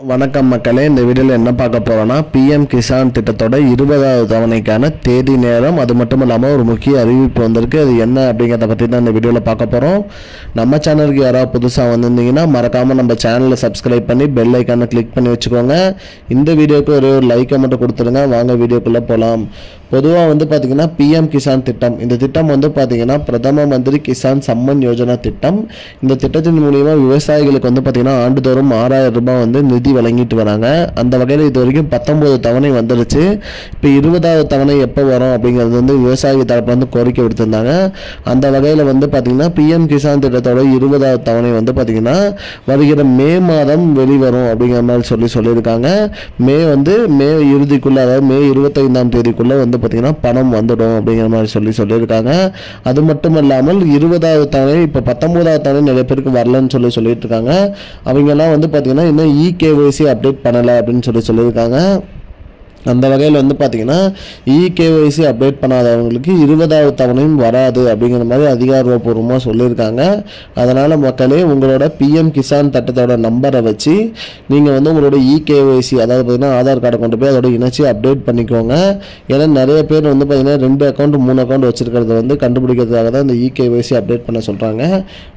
வணக்கம் மக்களே, இந்த வீடியோவில் என்ன பார்க்க போகிறோன்னா பிஎம் கிசான் திட்டத்தோட 20வது தவணைக்கான தேதி நேரம், அது மட்டும் இல்லாமல் ஒரு முக்கிய அறிவிப்பு வந்திருக்கு. அது என்ன அப்படிங்கிறத பற்றி தான் இந்த வீடியோவில் பார்க்க போகிறோம். நம்ம சேனலுக்கு யாராவது புதுசாக வந்திருந்தீங்கன்னா மறக்காமல் நம்ம சேனலை சப்ஸ்கிரைப் பண்ணி பெல் ஐக்கானை கிளிக் பண்ணி வச்சுக்கோங்க. இந்த வீடியோக்கு ஒரு லைக்கை மட்டும் கொடுத்துருங்க. வாங்க வீடியோக்குள்ளே போகலாம். பொதுவாக பார்த்திங்கன்னா பிஎம் கிசான் திட்டம், இந்த திட்டம் பார்த்திங்கன்னா பிரதம மந்திரி கிசான் சம்மன் யோஜனா திட்டம். இந்த திட்டத்தின் மூலிமா விவசாயிகளுக்கு பார்த்திங்கன்னா ஆண்டுதோறும் 6000 ரூபாய் நிதி வழங்கிட்டு வராங்க. அந்த வகையில் இது வரைக்கும் 19 தவணை வந்துருச்சு. இப்போ 20வது தவணை எப்போ வரும் அப்படிங்கிறது விவசாயி தரப்பு கோரிக்கை விடுத்திருந்தாங்க. அந்த வகையில் பார்த்திங்கன்னா பிஎம் கிசான் திட்டத்தோட 20வது தவணை பார்த்திங்கன்னா வருகிற மே மாதம் வெளிவரும் அப்படிங்கிற மாதிரி சொல்லியிருக்காங்க. மே இறுதிக்குள்ளே, அதாவது மே 25ஆம் தேதிக்குள்ளே பார்த்திங்கன்னா பணம் வந்துடும் அப்படிங்கிற மாதிரி சொல்லியிருக்காங்க. அது மட்டும் இல்லாமல் 20வது தவணை, இப்போ 19வது தவணை நிறைய பேருக்கு வரலன்னு சொல்லிட்டு இருக்காங்க. அவங்கெல்லாம் பார்த்திங்கன்னா இன்னும் இகேஒய்சி அப்டேட் பண்ணலை அப்படின்னு சொல்லியிருக்காங்க. அந்த வகையில் பார்த்திங்கன்னா இகேஒய்சி அப்டேட் பண்ணாதவங்களுக்கு 20வது தவணையும் வராது அப்படிங்கிற மாதிரி அதிகாரப்பூர்வமாக சொல்லியிருக்காங்க. அதனால் மக்களே, உங்களோட பிஎம் கிசான் திட்டத்தோட நம்பரை வச்சு நீங்கள் உங்களோட இகேஒய்சி, அதாவது பார்த்திங்கன்னா ஆதார் கார்டை கொண்டு போய் அதோட இணைச்சி அப்டேட் பண்ணிக்கோங்க. ஏன்னா நிறைய பேர் பார்த்திங்கன்னா 2 அக்கௌண்ட் 3 அக்கௌண்ட் வச்சுருக்கிறத கண்டுபிடிக்கிறதுக்காக தான் இந்த இகேஒய்சி அப்டேட் பண்ண சொல்கிறாங்க.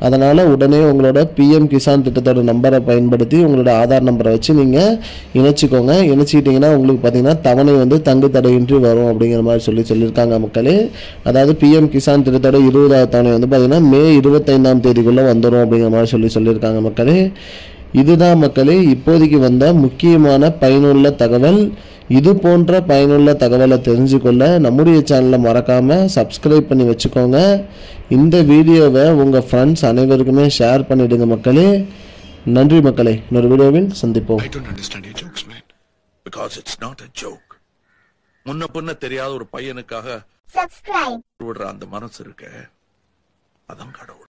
அதனால் உடனே உங்களோட பிஎம் கிசான் திட்டத்தோட நம்பரை பயன்படுத்தி உங்களோட ஆதார் நம்பரை வச்சு நீங்கள் இணைச்சிக்கோங்க. இணைச்சிக்கிட்டிங்கன்னா உங்களுக்கு பார்த்திங்கன்னா தவணை தங்கு தடையின்றி வரும் அப்படிங்கிற மாதிரி சொல்லியிருக்காங்க மக்களே. அதாவது பிஎம் கிசான் திட்டத்தோட 20வது தவணை பார்த்தீங்கன்னா மே 25ஆம் தேதிக்குள்ளே வந்துடும் அப்படிங்கிற மாதிரி சொல்லியிருக்காங்க மக்களே. இதுதான் மக்களே இப்போதைக்கு வந்த முக்கியமான பயனுள்ள தகவல். இது போன்ற பயனுள்ள தகவலை தெரிஞ்சுக்கொள்ள நம்முடைய சேனலை மறக்காமல் சப்ஸ்கிரைப் பண்ணி வச்சுக்கோங்க. இந்த வீடியோவை உங்கள் ஃப்ரெண்ட்ஸ் அனைவருக்குமே ஷேர் பண்ணிவிடுங்க மக்களே. நன்றி மக்களே. இன்னொரு வீடியோவில் சந்திப்போம். Because it's not a joke. முன்ன பின்ன தெரியாத ஒரு பையனுக்காக விடுற அந்த மனசு இருக்க, அதான் கடவுள்.